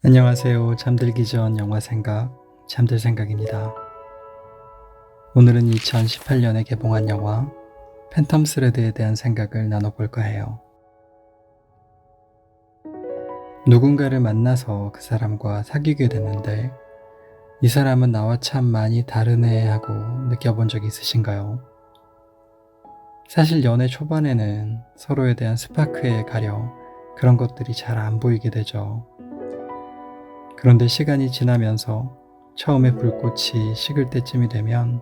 안녕하세요. 잠들기 전 영화 생각, 잠들 생각입니다. 오늘은 2018년에 개봉한 영화 팬텀 스레드에 대한 생각을 나눠볼까 해요. 누군가를 만나서 그 사람과 사귀게 됐는데 이 사람은 나와 참 많이 다르네 하고 느껴본 적 있으신가요? 사실 연애 초반에는 서로에 대한 스파크에 가려 그런 것들이 잘 안 보이게 되죠. 그런데 시간이 지나면서 처음에 불꽃이 식을 때쯤이 되면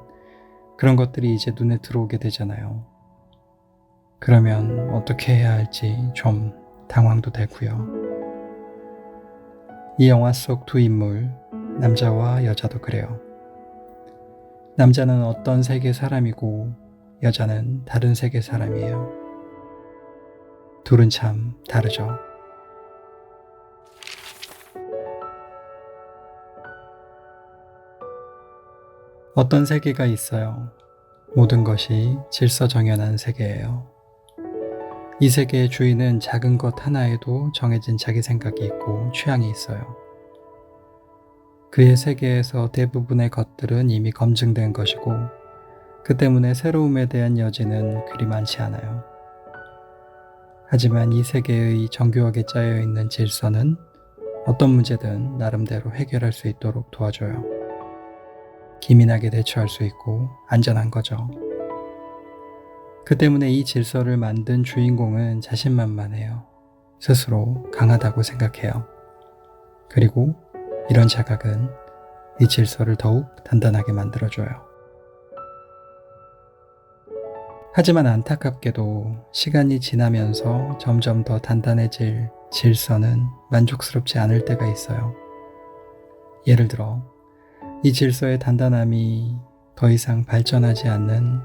그런 것들이 이제 눈에 들어오게 되잖아요. 그러면 어떻게 해야 할지 좀 당황도 되고요. 이 영화 속 두 인물, 남자와 여자도 그래요. 남자는 어떤 세계 사람이고 여자는 다른 세계 사람이에요. 둘은 참 다르죠. 어떤 세계가 있어요. 모든 것이 질서정연한 세계예요. 이 세계의 주인은 작은 것 하나에도 정해진 자기 생각이 있고 취향이 있어요. 그의 세계에서 대부분의 것들은 이미 검증된 것이고 그 때문에 새로움에 대한 여지는 그리 많지 않아요. 하지만 이 세계의 정교하게 짜여 있는 질서는 어떤 문제든 나름대로 해결할 수 있도록 도와줘요. 기민하게 대처할 수 있고 안전한 거죠. 그 때문에 이 질서를 만든 주인공은 자신만만해요. 스스로 강하다고 생각해요. 그리고 이런 자각은 이 질서를 더욱 단단하게 만들어줘요. 하지만 안타깝게도 시간이 지나면서 점점 더 단단해질 질서는 만족스럽지 않을 때가 있어요. 예를 들어, 이 질서의 단단함이 더 이상 발전하지 않는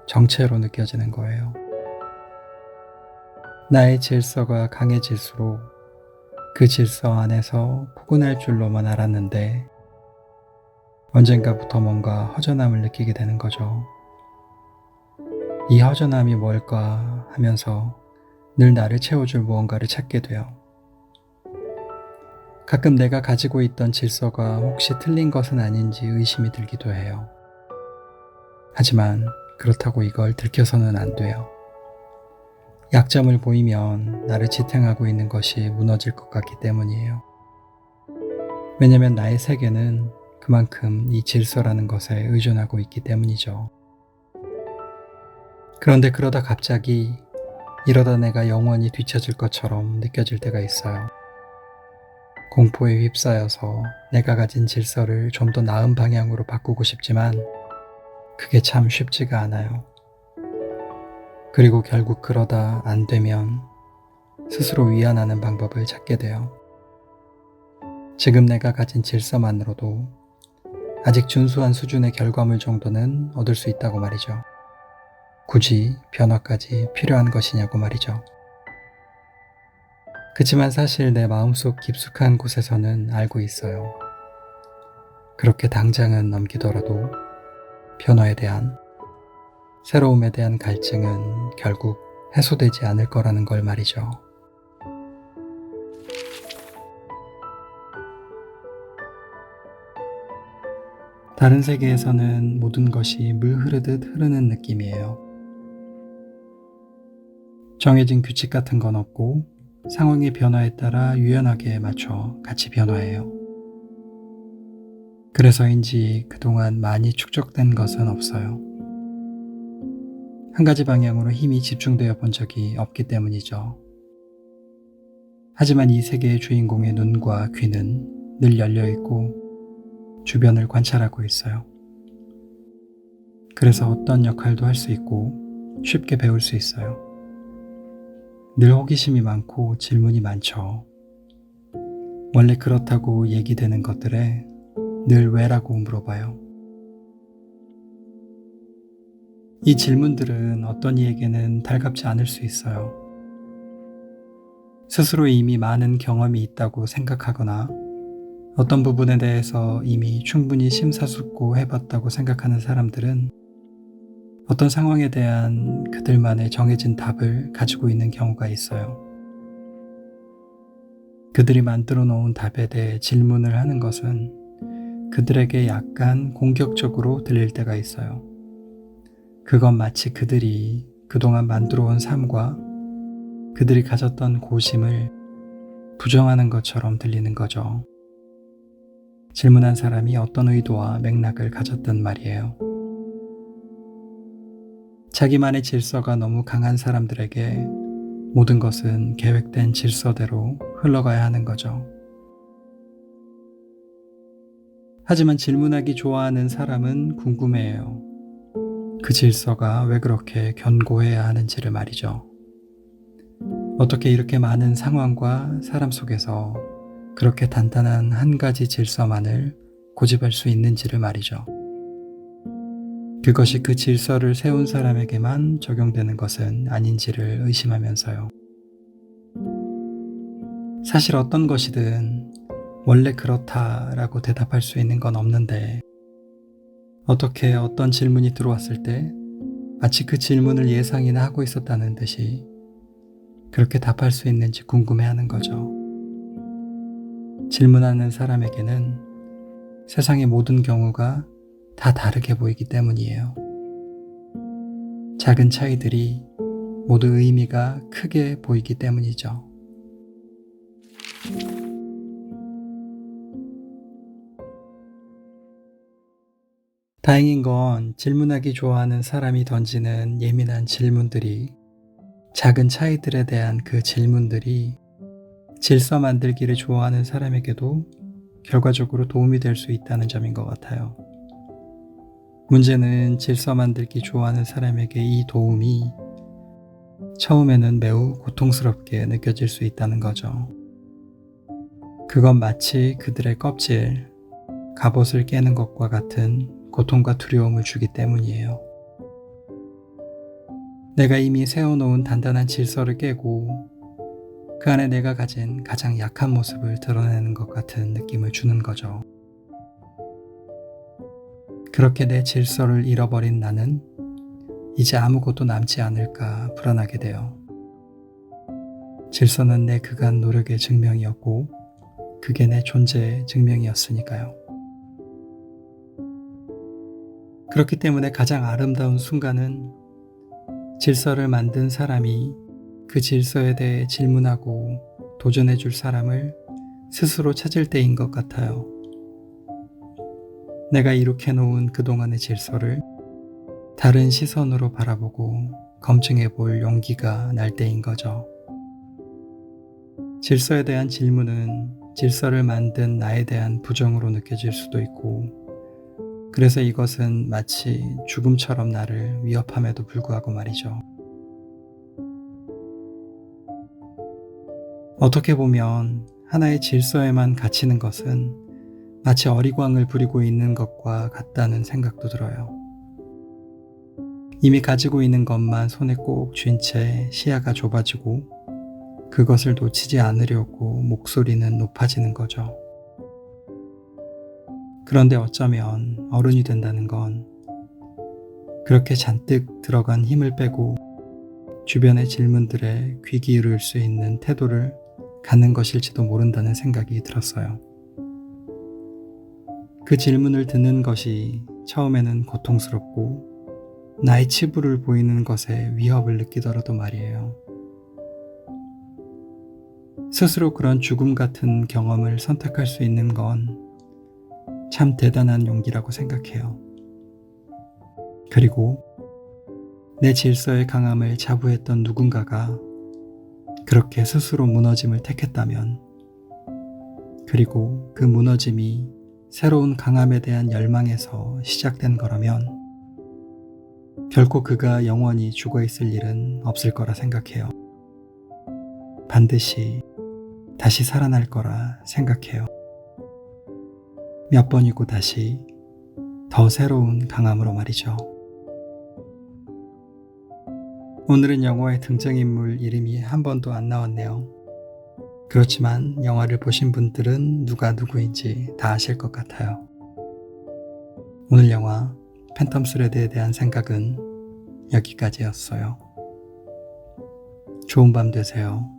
정체로 느껴지는 거예요. 나의 질서가 강해질수록 그 질서 안에서 포근할 줄로만 알았는데 언젠가부터 뭔가 허전함을 느끼게 되는 거죠. 이 허전함이 뭘까 하면서 늘 나를 채워줄 무언가를 찾게 돼요. 가끔 내가 가지고 있던 질서가 혹시 틀린 것은 아닌지 의심이 들기도 해요. 하지만 그렇다고 이걸 들켜서는 안 돼요. 약점을 보이면 나를 지탱하고 있는 것이 무너질 것 같기 때문이에요. 왜냐면 나의 세계는 그만큼 이 질서라는 것에 의존하고 있기 때문이죠. 그런데 그러다 갑자기 이러다 내가 영원히 뒤처질 것처럼 느껴질 때가 있어요. 공포에 휩싸여서 내가 가진 질서를 좀 더 나은 방향으로 바꾸고 싶지만 그게 참 쉽지가 않아요. 그리고 결국 그러다 안 되면 스스로 위안하는 방법을 찾게 돼요. 지금 내가 가진 질서만으로도 아직 준수한 수준의 결과물 정도는 얻을 수 있다고 말이죠. 굳이 변화까지 필요한 것이냐고 말이죠. 그치만 사실 내 마음속 깊숙한 곳에서는 알고 있어요. 그렇게 당장은 넘기더라도 변화에 대한, 새로움에 대한 갈증은 결국 해소되지 않을 거라는 걸 말이죠. 다른 세계에서는 모든 것이 물 흐르듯 흐르는 느낌이에요. 정해진 규칙 같은 건 없고 상황의 변화에 따라 유연하게 맞춰 같이 변화해요. 그래서인지 그동안 많이 축적된 것은 없어요. 한 가지 방향으로 힘이 집중되어 본 적이 없기 때문이죠. 하지만 이 세계의 주인공의 눈과 귀는 늘 열려 있고 주변을 관찰하고 있어요. 그래서 어떤 역할도 할 수 있고 쉽게 배울 수 있어요. 늘 호기심이 많고 질문이 많죠. 원래 그렇다고 얘기되는 것들에 늘 왜라고 물어봐요. 이 질문들은 어떤 이에게는 달갑지 않을 수 있어요. 스스로 이미 많은 경험이 있다고 생각하거나 어떤 부분에 대해서 이미 충분히 심사숙고해봤다고 생각하는 사람들은 어떤 상황에 대한 그들만의 정해진 답을 가지고 있는 경우가 있어요. 그들이 만들어 놓은 답에 대해 질문을 하는 것은 그들에게 약간 공격적으로 들릴 때가 있어요. 그건 마치 그들이 그동안 만들어 온 삶과 그들이 가졌던 고심을 부정하는 것처럼 들리는 거죠. 질문한 사람이 어떤 의도와 맥락을 가졌단 말이에요. 자기만의 질서가 너무 강한 사람들에게 모든 것은 계획된 질서대로 흘러가야 하는 거죠. 하지만 질문하기 좋아하는 사람은 궁금해해요. 그 질서가 왜 그렇게 견고해야 하는지를 말이죠. 어떻게 이렇게 많은 상황과 사람 속에서 그렇게 단단한 한 가지 질서만을 고집할 수 있는지를 말이죠. 그것이 그 질서를 세운 사람에게만 적용되는 것은 아닌지를 의심하면서요. 사실 어떤 것이든 원래 그렇다라고 대답할 수 있는 건 없는데, 어떻게 어떤 질문이 들어왔을 때 마치 그 질문을 예상이나 하고 있었다는 듯이 그렇게 답할 수 있는지 궁금해하는 거죠. 질문하는 사람에게는 세상의 모든 경우가 다 다르게 보이기 때문이에요. 작은 차이들이 모두 의미가 크게 보이기 때문이죠. 다행인 건 질문하기 좋아하는 사람이 던지는 예민한 질문들이, 작은 차이들에 대한 그 질문들이 질서 만들기를 좋아하는 사람에게도 결과적으로 도움이 될 수 있다는 점인 것 같아요. 문제는 질서 만들기 좋아하는 사람에게 이 도움이 처음에는 매우 고통스럽게 느껴질 수 있다는 거죠. 그건 마치 그들의 껍질, 갑옷을 깨는 것과 같은 고통과 두려움을 주기 때문이에요. 내가 이미 세워놓은 단단한 질서를 깨고 그 안에 내가 가진 가장 약한 모습을 드러내는 것 같은 느낌을 주는 거죠. 그렇게 내 질서를 잃어버린 나는 이제 아무것도 남지 않을까 불안하게 돼요. 질서는 내 그간 노력의 증명이었고 그게 내 존재의 증명이었으니까요. 그렇기 때문에 가장 아름다운 순간은 질서를 만든 사람이 그 질서에 대해 질문하고 도전해 줄 사람을 스스로 찾을 때인 것 같아요. 내가 이룩해 놓은 그동안의 질서를 다른 시선으로 바라보고 검증해 볼 용기가 날 때인 거죠. 질서에 대한 질문은 질서를 만든 나에 대한 부정으로 느껴질 수도 있고, 그래서 이것은 마치 죽음처럼 나를 위협함에도 불구하고 말이죠. 어떻게 보면 하나의 질서에만 갇히는 것은 마치 어리광을 부리고 있는 것과 같다는 생각도 들어요. 이미 가지고 있는 것만 손에 꼭 쥔 채 시야가 좁아지고 그것을 놓치지 않으려고 목소리는 높아지는 거죠. 그런데 어쩌면 어른이 된다는 건 그렇게 잔뜩 들어간 힘을 빼고 주변의 질문들에 귀 기울일 수 있는 태도를 갖는 것일지도 모른다는 생각이 들었어요. 그 질문을 듣는 것이 처음에는 고통스럽고 나의 치부를 보이는 것에 위협을 느끼더라도 말이에요. 스스로 그런 죽음 같은 경험을 선택할 수 있는 건 참 대단한 용기라고 생각해요. 그리고 내 질서의 강함을 자부했던 누군가가 그렇게 스스로 무너짐을 택했다면, 그리고 그 무너짐이 새로운 강함에 대한 열망에서 시작된 거라면 결코 그가 영원히 죽어 있을 일은 없을 거라 생각해요. 반드시 다시 살아날 거라 생각해요. 몇 번이고 다시 더 새로운 강함으로 말이죠. 오늘은 영화의 등장인물 이름이 한 번도 안 나왔네요. 그렇지만 영화를 보신 분들은 누가 누구인지 다 아실 것 같아요. 오늘 영화 팬텀 스레드에 대한 생각은 여기까지였어요. 좋은 밤 되세요.